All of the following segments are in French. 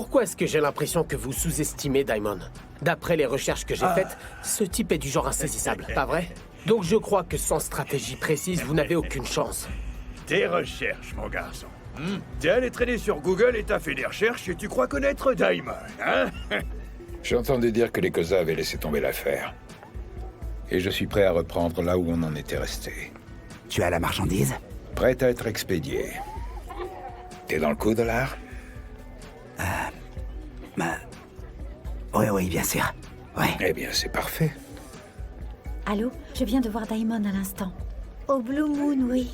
Pourquoi est-ce que j'ai l'impression que vous sous-estimez Diamond? D'après les recherches que j'ai faites, ce type est du genre insaisissable, pas vrai? Donc je crois que sans stratégie précise, vous n'avez aucune chance. Tes recherches, mon garçon. T'es allé traîner sur Google et t'as fait des recherches et tu crois connaître Diamond, hein? J'ai entendu dire que les Cosa avaient laissé tomber l'affaire. Et je suis prêt à reprendre là où on en était resté. Tu as la marchandise? Prêt à être expédié. T'es dans le coup, Dollar? Oui, bien sûr. Ouais. Eh bien, c'est parfait. Allô? Je viens de voir Diamond à l'instant. Au Blue Moon, oui.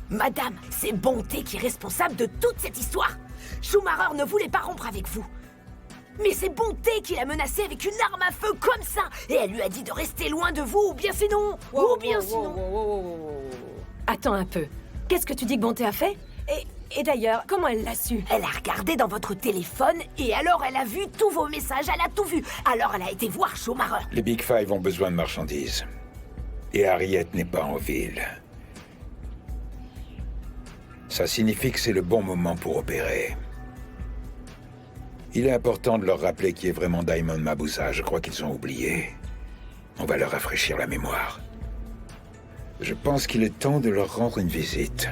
Madame, c'est Bonté qui est responsable de toute cette histoire. Schumacher ne voulait pas rompre avec vous. Mais c'est Bonté qui l'a menacé avec une arme à feu comme ça. Et elle lui a dit de rester loin de vous, ou bien sinon... Attends un peu. Qu'est-ce que tu dis que Bonté a fait? Et d'ailleurs, comment elle l'a su? Elle a regardé dans votre téléphone, et alors elle a vu tous vos messages, elle a tout vu. Alors elle a été voir Schumacher. Les Big Five ont besoin de marchandises. Et Harriet n'est pas en ville. Ça signifie que c'est le bon moment pour opérer. Il est important de leur rappeler qui est vraiment Diamond Maboussa. Je crois qu'ils ont oublié. On va leur rafraîchir la mémoire. Je pense qu'il est temps de leur rendre une visite.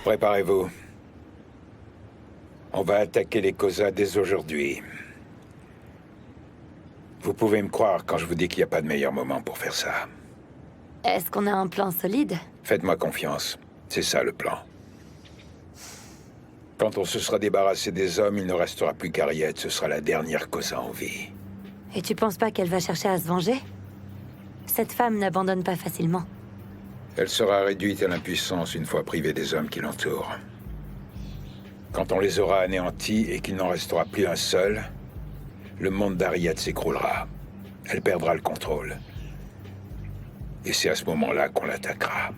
Préparez-vous. On va attaquer les Cosa dès aujourd'hui. Vous pouvez me croire quand je vous dis qu'il n'y a pas de meilleur moment pour faire ça. Est-ce qu'on a un plan solide? Faites-moi confiance. C'est ça le plan. Quand on se sera débarrassé des hommes, il ne restera plus qu'Harriet. Ce sera la dernière Cosa en vie. Et tu penses pas qu'elle va chercher à se venger? Cette femme n'abandonne pas facilement. Elle sera réduite à l'impuissance une fois privée des hommes qui l'entourent. Quand on les aura anéantis et qu'il n'en restera plus un seul, le monde d'Harriet s'écroulera. Elle perdra le contrôle. Et c'est à ce moment-là qu'on l'attaquera.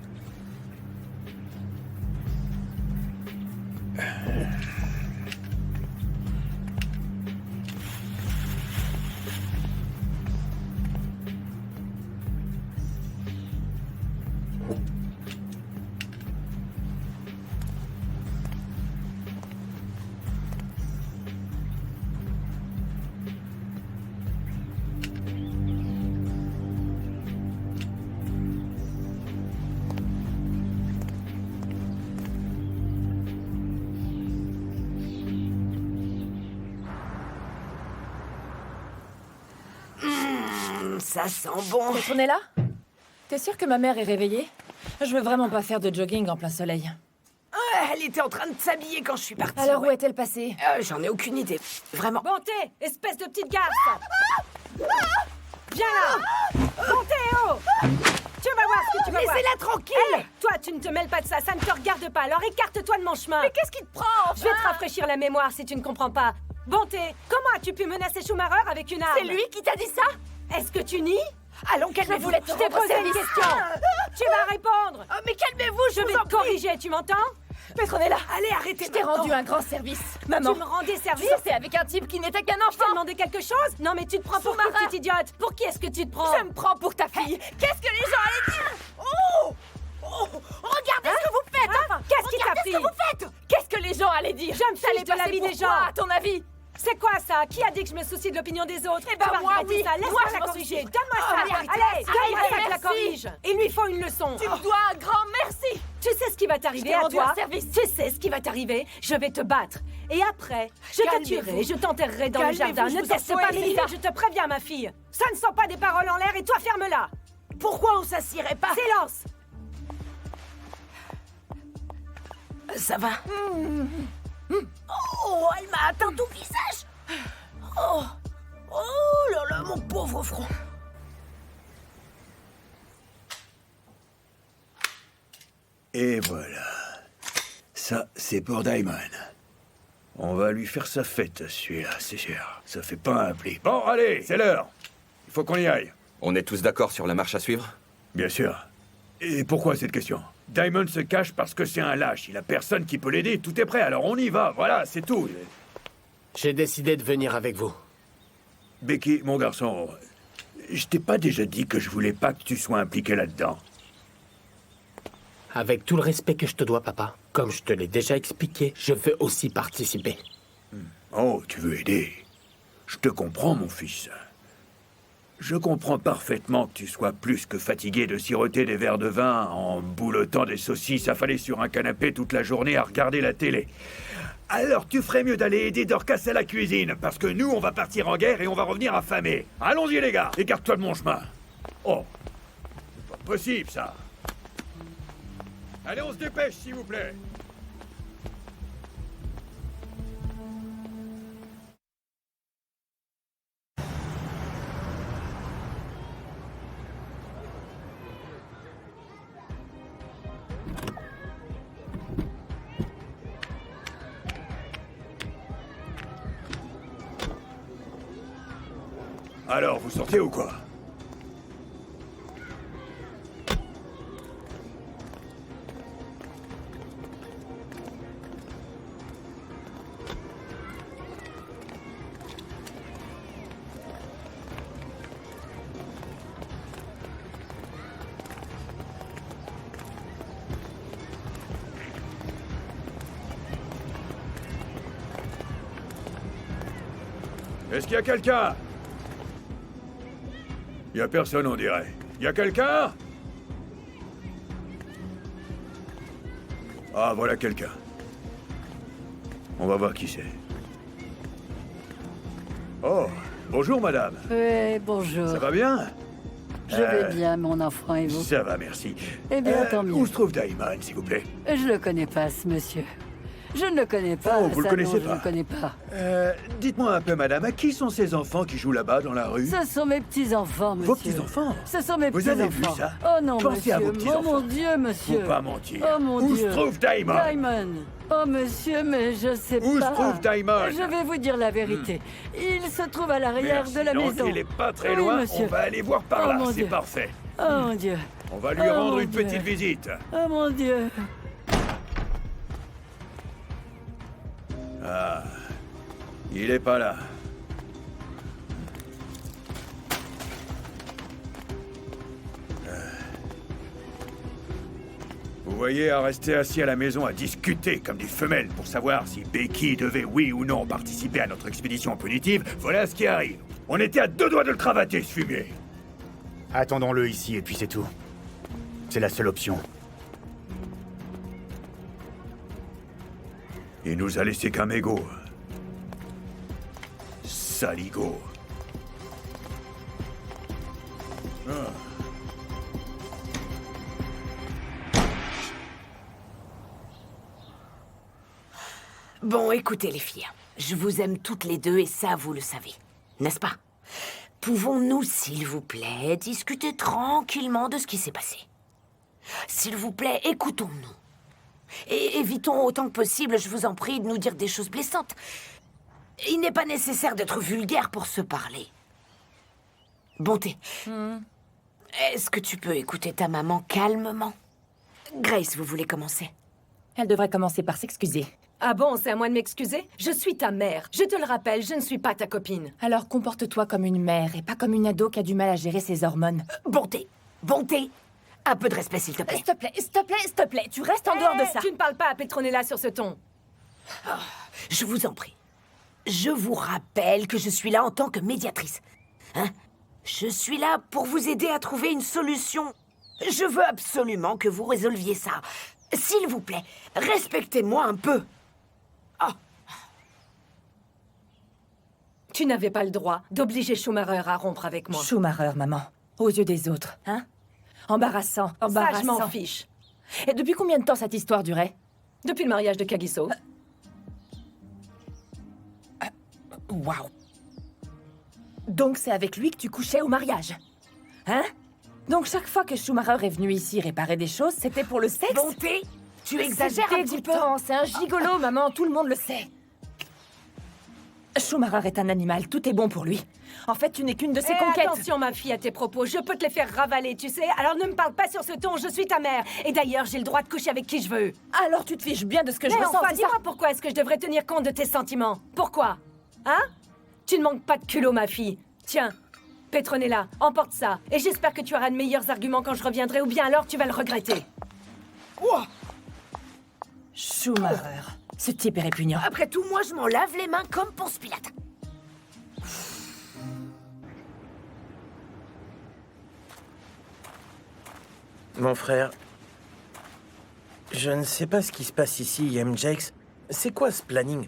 Ça sent bon. Petronella? T'es sûre que ma mère est réveillée? Je veux vraiment pas faire de jogging en plein soleil. Elle était en train de s'habiller quand je suis partie. Alors où ouais. est-elle passée? J'en ai aucune idée. Vraiment. Bonté, espèce de petite garce! Viens là! Bonté, oh! Tu vas voir ce que tu vas voir. Laissez-la tranquille. Hey, toi, tu ne te mêles pas de ça, ça ne te regarde pas, alors écarte-toi de mon chemin. Mais qu'est-ce qui te prend? Je vais te rafraîchir la mémoire si tu ne comprends pas. Bonté, comment as-tu pu menacer Schumacher avec une arme? C'est lui qui t'a dit ça? Est-ce que tu nies? Allons, calmez-vous. Je t'ai posé une question. Tu vas répondre. Oh, mais calmez-vous, Je vais te corriger, tu m'entends? Petronella, allez, arrêtez. Je t'ai rendu un grand service. Maman, tu me rendais service? C'est avec un type qui n'était qu'un enfant. Je t'ai demandé quelque chose? Non, mais tu te prends pour qui, petite idiote? Pour qui est-ce que tu te prends? Je me prends pour ta fille. Qu'est-ce que les gens allaient dire? Oh, regardez ce que vous faites. Hein? Qu'est-ce qui t'a pris? Qu'est-ce que vous faites? Qu'est-ce que les gens allaient dire? Je me fiche de la vie des gens. À ton avis? C'est quoi ça? Qui a dit que je me soucie de l'opinion des autres? Eh ben moi, oui. Ça. Laisse-moi la corriger. Donne-moi ça. Allez, donne-moi ça que la corrige. Il lui faut une leçon. Tu me dois un grand merci. Tu sais ce qui va t'arriver à toi? Tu sais ce qui va t'arriver? Je vais te battre. Et après, je te tuerai, je t'enterrerai dans le jardin. Ne teste pas mes idées, je te préviens, ma fille. Ça ne sont pas des paroles en l'air et toi, ferme-la. Pourquoi on s'assierait pas? Silence. Ça va? Oh, elle m'a atteint au visage. Oh là là, mon pauvre front. Et voilà. Ça, c'est pour Diamond. On va lui faire sa fête, celui-là, c'est sûr. Ça fait pas un pli. Bon, allez, c'est l'heure. Il faut qu'on y aille. On est tous d'accord sur la marche à suivre? Bien sûr. Et pourquoi cette question? Diamond se cache parce que c'est un lâche. Il a personne qui peut l'aider. Tout est prêt, alors on y va. Voilà, c'est tout. J'ai décidé de venir avec vous. Becky, mon garçon, je t'ai pas déjà dit que je voulais pas que tu sois impliqué là-dedans? Avec tout le respect que je te dois, papa. Comme je te l'ai déjà expliqué, je veux aussi participer. Oh, tu veux aider? Je te comprends, mon fils. Je comprends parfaitement que tu sois plus que fatigué de siroter des verres de vin en boulotant des saucisses affalées sur un canapé toute la journée à regarder la télé. Alors tu ferais mieux d'aller aider Dorcas à la cuisine, parce que nous, on va partir en guerre et on va revenir affamés. Allons-y, les gars, écarte-toi de mon chemin. Oh, c'est pas possible, ça. Allez, on se dépêche, s'il vous plaît. Alors, vous sortez ou quoi? Est-ce qu'il y a quelqu'un? Il y a personne, on dirait. Il y a quelqu'un? Ah, voilà quelqu'un. On va voir qui c'est. Oh, bonjour, madame. Oui, bonjour. Ça va bien? Je vais bien, mon enfant, et vous? Ça va, merci. Eh bien, tant mieux. Où se trouve Diamond, s'il vous plaît? Je le connais pas, ce monsieur. Je ne le connais pas. Oh, vous le ça, connaissez non, pas? Je ne le connais pas. Dites-moi un peu, madame, à qui sont ces enfants qui jouent là-bas dans la rue? Ce sont mes petits-enfants, monsieur. Vos petits-enfants? Ce sont mes Vous petits-enfants. avez vu ça? Oh non, Pensez monsieur. à vos Oh petits-enfants. mon Dieu, monsieur. Faut pas mentir. Oh mon Où Dieu. se trouve Diamond? Diamond. Oh monsieur, mais je sais Où pas. se trouve Diamond? Je vais vous dire la vérité. Il se trouve à l'arrière Merci. de la Donc, maison. il est pas très Oui, loin. monsieur. On va aller voir par Oh, là. mon C'est Dieu. parfait. Oh mon Dieu. On va lui Oh, rendre mon une Dieu. petite visite. Oh mon Dieu. Ah, il est pas là. Vous voyez, à rester assis à la maison à discuter comme des femelles pour savoir si Becky devait, oui ou non, participer à notre expédition punitive, voilà ce qui arrive. On était à 2 doigts de le cravater, ce fumier. Attendons-le ici et puis c'est tout. C'est la seule option. Il nous a laissé qu'un mégot. Saligo. Bon, écoutez les filles, je vous aime toutes les deux et ça, vous le savez, n'est-ce pas? Pouvons-nous, s'il vous plaît, discuter tranquillement de ce qui s'est passé? S'il vous plaît, écoutons-nous. Et évitons autant que possible, je vous en prie, de nous dire des choses blessantes. Il n'est pas nécessaire d'être vulgaire pour se parler. Bonté, est-ce que tu peux écouter ta maman calmement? Grace, vous voulez commencer? Elle devrait commencer par s'excuser. Ah bon, c'est à moi de m'excuser? Je suis ta mère. Je te le rappelle, je ne suis pas ta copine. Alors comporte-toi comme une mère et pas comme une ado qui a du mal à gérer ses hormones. Bonté, bonté, un peu de respect, s'il te plaît. S'il te plaît, s'il te plaît, s'il te plaît, tu restes en dehors de ça. Tu ne parles pas à Petronella sur ce ton. Je vous en prie. Je vous rappelle que je suis là en tant que médiatrice. Hein? Je suis là pour vous aider à trouver une solution. Je veux absolument que vous résolviez ça. S'il vous plaît, respectez-moi un peu. Tu n'avais pas le droit d'obliger Schumacher à rompre avec moi. Schumacher, maman. Aux yeux des autres, hein? Embarrassant, embarrassant. Ça, je m'en fiche. Et depuis combien de temps cette histoire durait? Depuis le mariage de Kagiso. Waouh. Donc c'est avec lui que tu couchais au mariage? Hein? Donc chaque fois que Schumacher est venu ici réparer des choses, c'était pour le sexe? Bonté, Tu exagères un petit peu. C'est un gigolo, maman, tout le monde le sait. Schumacher est un animal, tout est bon pour lui. En fait, tu n'es qu'une de ses conquêtes. Attention, ma fille, à tes propos. Je peux te les faire ravaler, tu sais. Alors ne me parle pas sur ce ton, je suis ta mère. Et d'ailleurs, j'ai le droit de coucher avec qui je veux. Alors tu te fiches bien de ce que je Mais ressens, enfin, c'est ça? dis-moi pourquoi est-ce que je devrais tenir compte de tes sentiments? Pourquoi? Hein? Tu ne manques pas de culot, ma fille. Tiens, Petronella, emporte ça. Et j'espère que tu auras de meilleurs arguments quand je reviendrai, ou bien alors tu vas le regretter. Schumacher. Ce type est répugnant. Après tout, moi, je m'en lave les mains comme Ponce Pilate. Mon frère, je ne sais pas ce qui se passe ici, MJX. C'est quoi ce planning?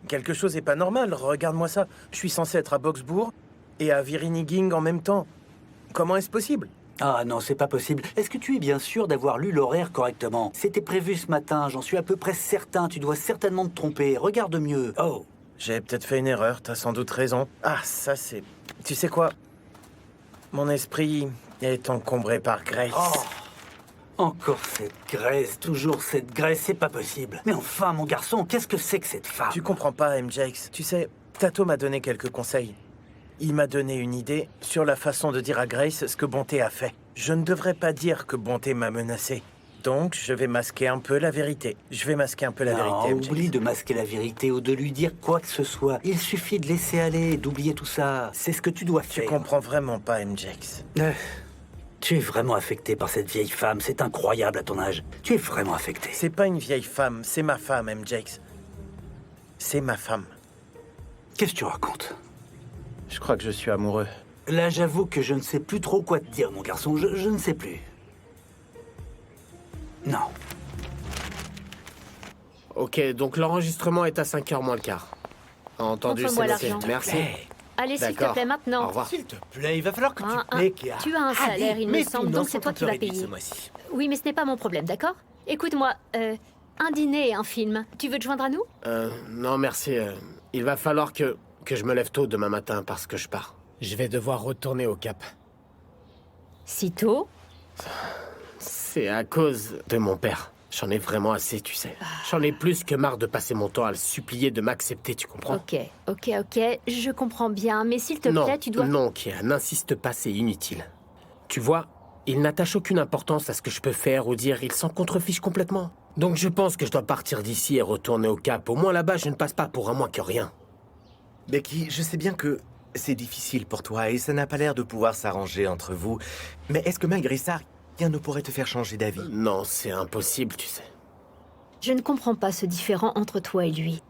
Quelque chose est pas normal, regarde-moi ça. Je suis censé être à Boxbourg et à Viriniging en même temps. Comment est-ce possible? Ah non, c'est pas possible. Est-ce que tu es bien sûr d'avoir lu l'horaire correctement? C'était prévu ce matin, j'en suis à peu près certain. Tu dois certainement te tromper. Regarde mieux. Oh, j'ai peut-être fait une erreur, t'as sans doute raison. Ah, ça c'est... Tu sais quoi? Mon esprit est encombré par Grace. Oh. Encore cette Grace, toujours cette Grace, c'est pas possible. Mais enfin, mon garçon, qu'est-ce que c'est que cette femme? Tu comprends pas, MJX. Tu sais, Tato m'a donné quelques conseils. Il m'a donné une idée sur la façon de dire à Grace ce que Bonté a fait. Je ne devrais pas dire que Bonté m'a menacé. Donc, je vais masquer un peu la vérité. Je vais masquer un peu la vérité, MJX. Oublie de masquer la vérité ou de lui dire quoi que ce soit. Il suffit de laisser aller, d'oublier tout ça. C'est ce que tu dois faire. Tu comprends vraiment pas, MJX. Tu es vraiment affecté par cette vieille femme. C'est incroyable à ton âge. Tu es vraiment affecté. C'est pas une vieille femme, c'est ma femme, MJX. C'est ma femme. Qu'est-ce que tu racontes? Je crois que je suis amoureux. Là, j'avoue que je ne sais plus trop quoi te dire, mon garçon. Je ne sais plus. Non. Ok, donc l'enregistrement est à 5h moins le quart. Entendu, Montre-moi c'est noté. l'argent. Merci. Allez, s'il te D'accord. plaît, maintenant. Au revoir. S'il te plaît, il va falloir que tu te Un, plaies, Kéa. tu as un salaire, il me semble, donc c'est toi qui vas payer. Mois-ci. Oui, mais ce n'est pas mon problème, d'accord? Écoute-moi, un dîner et un film. Tu veux te joindre à nous? Non, merci. Il va falloir que je me lève tôt demain matin parce que je pars. Je vais devoir retourner au Cap. Si tôt? C'est à cause de mon père. J'en ai vraiment assez, tu sais. J'en ai plus que marre de passer mon temps à le supplier de m'accepter, tu comprends? Ok, je comprends bien, mais s'il te Non, plaît, tu dois... non, Kia, n'insiste pas, c'est inutile. Tu vois, il n'attache aucune importance à ce que je peux faire ou dire, il s'en contrefiche complètement. Donc je pense que je dois partir d'ici et retourner au Cap. Au moins là-bas, je ne passe pas pour un moins que rien. Becky, je sais bien que c'est difficile pour toi et ça n'a pas l'air de pouvoir s'arranger entre vous. Mais est-ce que malgré ça, rien ne pourrait te faire changer d'avis? Non, c'est impossible, tu sais. Je ne comprends pas ce différend entre toi et lui.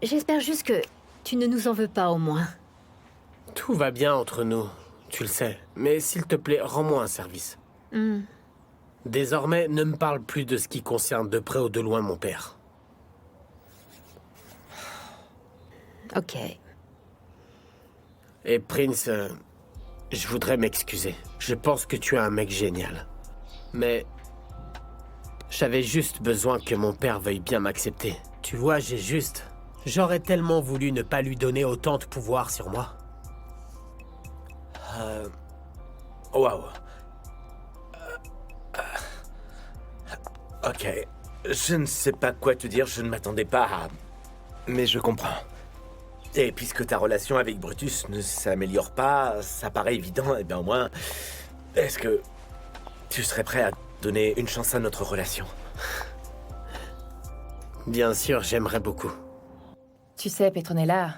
J'espère juste que tu ne nous en veux pas, au moins. Tout va bien entre nous, tu le sais. Mais s'il te plaît, rends-moi un service. Désormais, ne me parle plus de ce qui concerne de près ou de loin mon père. Ok. Et Prince, je voudrais m'excuser. Je pense que tu es un mec génial. Mais j'avais juste besoin que mon père veuille bien m'accepter. Tu vois, j'aurais tellement voulu ne pas lui donner autant de pouvoir sur moi. Waouh. Ok. Je ne sais pas quoi te dire, je ne m'attendais pas à... Mais je comprends. Et puisque ta relation avec Brutus ne s'améliore pas, ça paraît évident, et bien au moins... Est-ce que tu serais prêt à donner une chance à notre relation? Bien sûr, j'aimerais beaucoup. Tu sais, Petronella,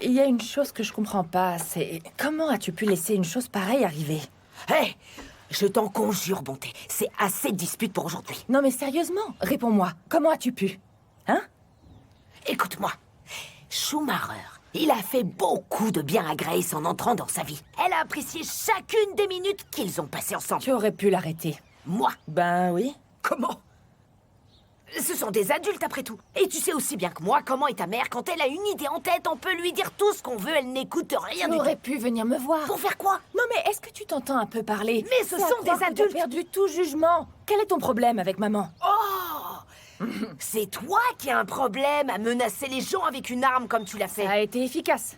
il y a une chose que je comprends pas, c'est... Comment as-tu pu laisser une chose pareille arriver? Hé, je t'en conjure, Bonté, c'est assez de disputes pour aujourd'hui. Non mais sérieusement, réponds-moi, comment as-tu pu? Hein? Écoute-moi, Schumacher, il a fait beaucoup de bien à Grace en entrant dans sa vie. Elle a apprécié chacune des minutes qu'ils ont passées ensemble. Tu aurais pu l'arrêter. Moi? Ben oui. Comment? Ce sont des adultes après tout. Et tu sais aussi bien que moi comment est ta mère. Quand elle a une idée en tête, on peut lui dire tout ce qu'on veut, elle n'écoute rien du Tu tout. aurais pu venir me voir. Pour faire quoi? Non mais est-ce que tu t'entends un peu parler? Mais ce C'est à sont croire des que adultes. t'as perdu tout jugement. Quel est ton problème avec maman? Oh! C'est toi qui as un problème à menacer les gens avec une arme comme tu l'as fait. Ça a été efficace.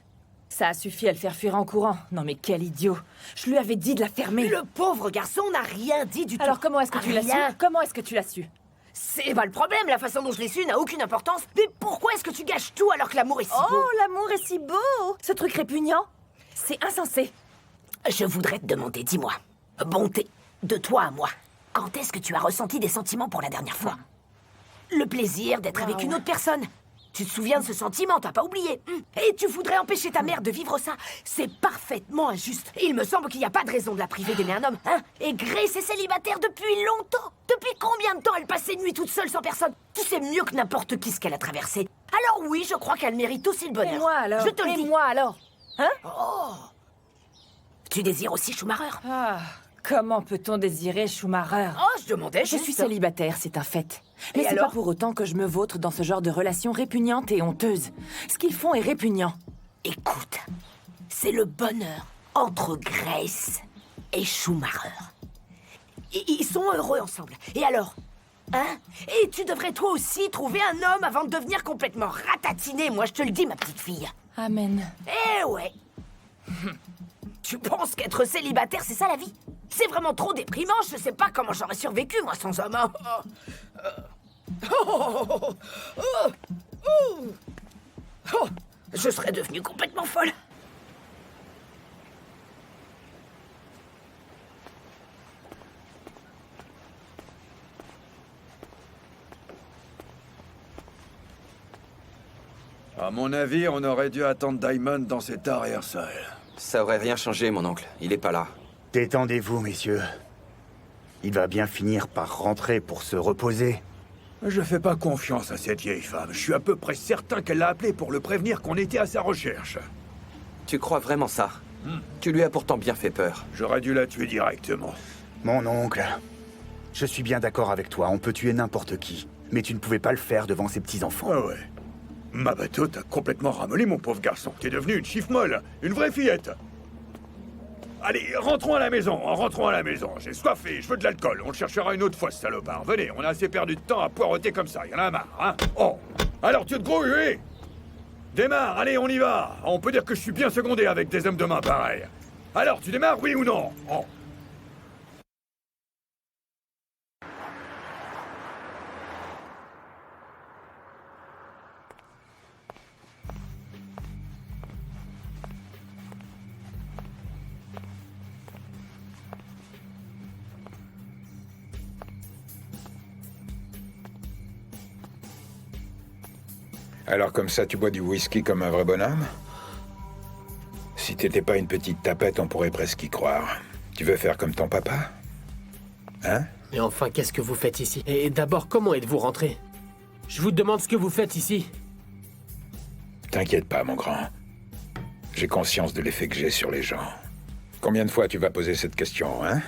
Ça a suffi à le faire fuir en courant. Non mais quel idiot. Je lui avais dit de la fermer. Le pauvre garçon n'a rien dit du tout. Alors comment est-ce que tu l'as su? Rien. Comment est-ce que tu l'as su? C'est pas le problème, la façon dont je l'ai su n'a aucune importance. Mais pourquoi est-ce que tu gâches tout alors que l'amour est si beau? Oh, l'amour est si beau! Ce truc répugnant, c'est insensé. Je voudrais te demander, dis-moi, bonté, de toi à moi, quand est-ce que tu as ressenti des sentiments pour la dernière fois? Le plaisir d'être avec une autre personne. Tu te souviens de ce sentiment, t'as pas oublié. Et tu voudrais empêcher ta mère de vivre ça. C'est parfaitement injuste. Il me semble qu'il n'y a pas de raison de la priver d'aimer un homme, hein? Et Grace est célibataire depuis longtemps. Depuis combien de temps elle passe ses nuits toute seule sans personne? Tu sais mieux que n'importe qui ce qu'elle a traversé. Alors oui, je crois qu'elle mérite aussi le bonheur. Et moi alors? Je te le dis. Et moi alors? Hein? Oh! Tu désires aussi Schumacher? Ah, comment peut-on désirer Schumacher? Oh, je demandais Je juste. suis célibataire, c'est un fait. Mais Et c'est pas alors? pour autant que je me vautre dans ce genre de relation répugnante et honteuse. Ce qu'ils font est répugnant. Écoute, c'est le bonheur entre Grace et Schumacher. Et ils sont heureux ensemble. Et alors? Hein? Et tu devrais toi aussi trouver un homme avant de devenir complètement ratatiné, moi je te le dis, ma petite fille. Amen. Eh ouais. Tu penses qu'être célibataire, c'est ça la vie? C'est vraiment trop déprimant, je sais pas comment j'aurais survécu, moi, sans homme. Je serais devenue complètement folle. À mon avis, on aurait dû attendre Diamond dans cet arrière-salle. Ça aurait rien changé, mon oncle. Il est pas là. Détendez-vous, messieurs. Il va bien finir par rentrer pour se reposer. Je fais pas confiance à cette vieille femme. Je suis à peu près certain qu'elle l'a appelé pour le prévenir qu'on était à sa recherche. Tu crois vraiment ça? Tu lui as pourtant bien fait peur. J'aurais dû la tuer directement. Mon oncle, je suis bien d'accord avec toi, on peut tuer n'importe qui. Mais tu ne pouvais pas le faire devant ses petits-enfants. Ah ouais. Ma bateau t'a complètement ramolli, mon pauvre garçon. T'es devenu une chiffre molle, une vraie fillette. Allez, rentrons à la maison, rentrons à la maison. J'ai soif et je veux de l'alcool. On le cherchera une autre fois, ce salopard. Venez, on a assez perdu de temps à poireauter comme ça. Y en a marre, hein? Oh! Alors tu te grouilles, oui? Démarre, allez, on y va. On peut dire que je suis bien secondé avec des hommes de main pareils. Alors, tu démarres, oui ou non? Oh. Alors comme ça, tu bois du whisky comme un vrai bonhomme? Si t'étais pas une petite tapette, on pourrait presque y croire. Tu veux faire comme ton papa? Hein? Mais enfin, qu'est-ce que vous faites ici? Et d'abord, comment êtes-vous rentré? Je vous demande ce que vous faites ici. T'inquiète pas, mon grand. J'ai conscience de l'effet que j'ai sur les gens. Combien de fois tu vas poser cette question, hein?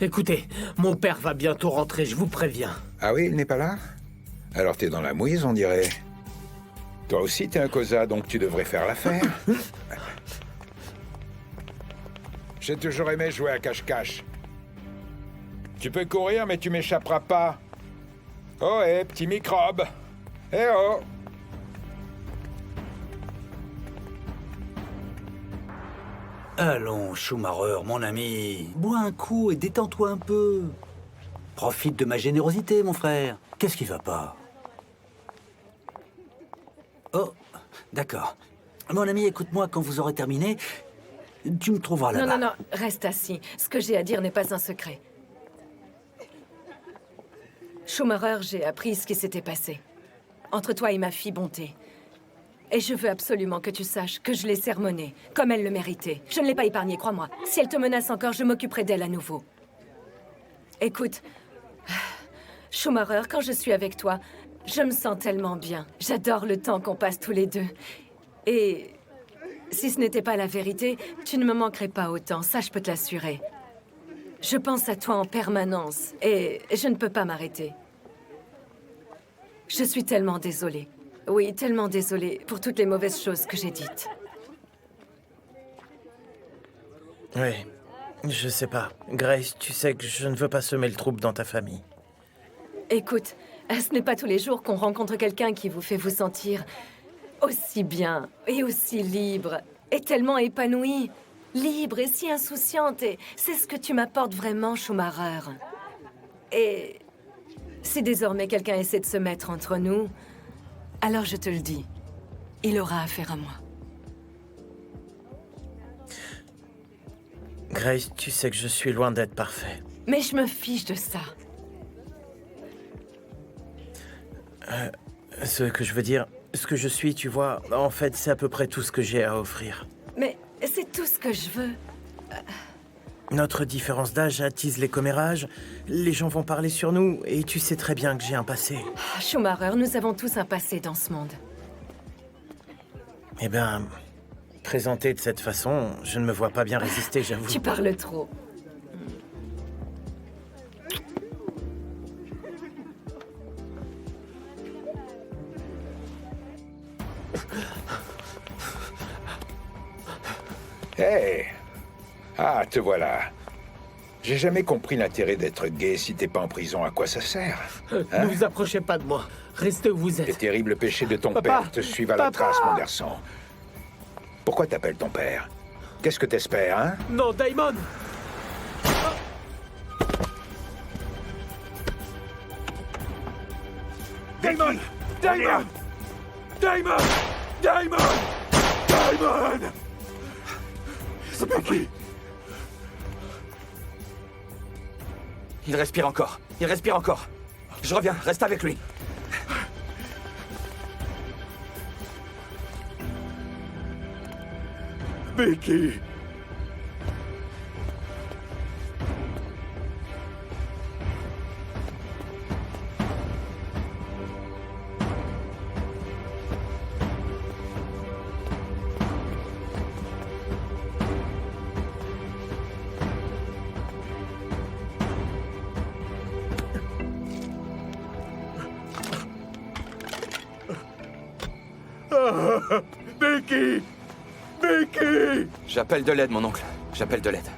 Écoutez, mon père va bientôt rentrer, je vous préviens. Ah oui, il n'est pas là? Alors t'es dans la mouise, on dirait. Toi aussi, t'es un cosa, donc tu devrais faire l'affaire. J'ai toujours aimé jouer à cache-cache. Tu peux courir, mais tu m'échapperas pas. Oh, hé, petit microbe. Eh oh! Allons, Schumacher, mon ami. Bois un coup et détends-toi un peu. Profite de ma générosité, mon frère. Qu'est-ce qui va pas? Oh, d'accord. Mon ami, écoute-moi, quand vous aurez terminé, tu me trouveras là-bas. Non, reste assis. Ce que j'ai à dire n'est pas un secret. Schumacher, j'ai appris ce qui s'était passé. Entre toi et ma fille Bonté. Et je veux absolument que tu saches que je l'ai sermonnée, comme elle le méritait. Je ne l'ai pas épargnée, crois-moi. Si elle te menace encore, je m'occuperai d'elle à nouveau. Écoute, Schumacher, quand je suis avec toi, je me sens tellement bien. J'adore le temps qu'on passe tous les deux. Et si ce n'était pas la vérité, tu ne me manquerais pas autant, ça je peux te l'assurer. Je pense à toi en permanence et je ne peux pas m'arrêter. Je suis tellement désolée. Oui, tellement désolée pour toutes les mauvaises choses que j'ai dites. Oui, je sais pas. Grace, tu sais que je ne veux pas semer le trouble dans ta famille. Écoute, ce n'est pas tous les jours qu'on rencontre quelqu'un qui vous fait vous sentir aussi bien et aussi libre et tellement épanouie. Libre et si insouciante et c'est ce que tu m'apportes vraiment, Schumacher. Et Si désormais quelqu'un essaie de se mettre entre nous, alors je te le dis, il aura affaire à moi. Grace, tu sais que je suis loin d'être parfait. Mais je me fiche de ça. Ce que je veux dire, ce que je suis, tu vois, en fait, c'est à peu près tout ce que j'ai à offrir. Mais c'est tout ce que je veux. Notre différence d'âge attise les commérages, les gens vont parler sur nous, et tu sais très bien que j'ai un passé. Schumacher, nous avons tous un passé dans ce monde. Eh ben, présenté de cette façon, je ne me vois pas bien résister, j'avoue. Tu parles trop. Hé! Ah, te voilà. J'ai jamais compris l'intérêt d'être gay si t'es pas en prison. À quoi ça sert? Ne vous approchez pas de moi. Restez où vous Les êtes. terribles péchés de ton Papa! père te suivent à la trace, mon garçon. Pourquoi t'appelles ton père? Qu'est-ce que t'espères, hein? Non, Daimon! Damon! Damon! Damon! Damon! Damon! C'est pas qui? Il respire encore. Il respire encore. Je reviens, reste avec lui. Becky! Becky! Becky! J'appelle de l'aide, mon oncle. J'appelle de l'aide.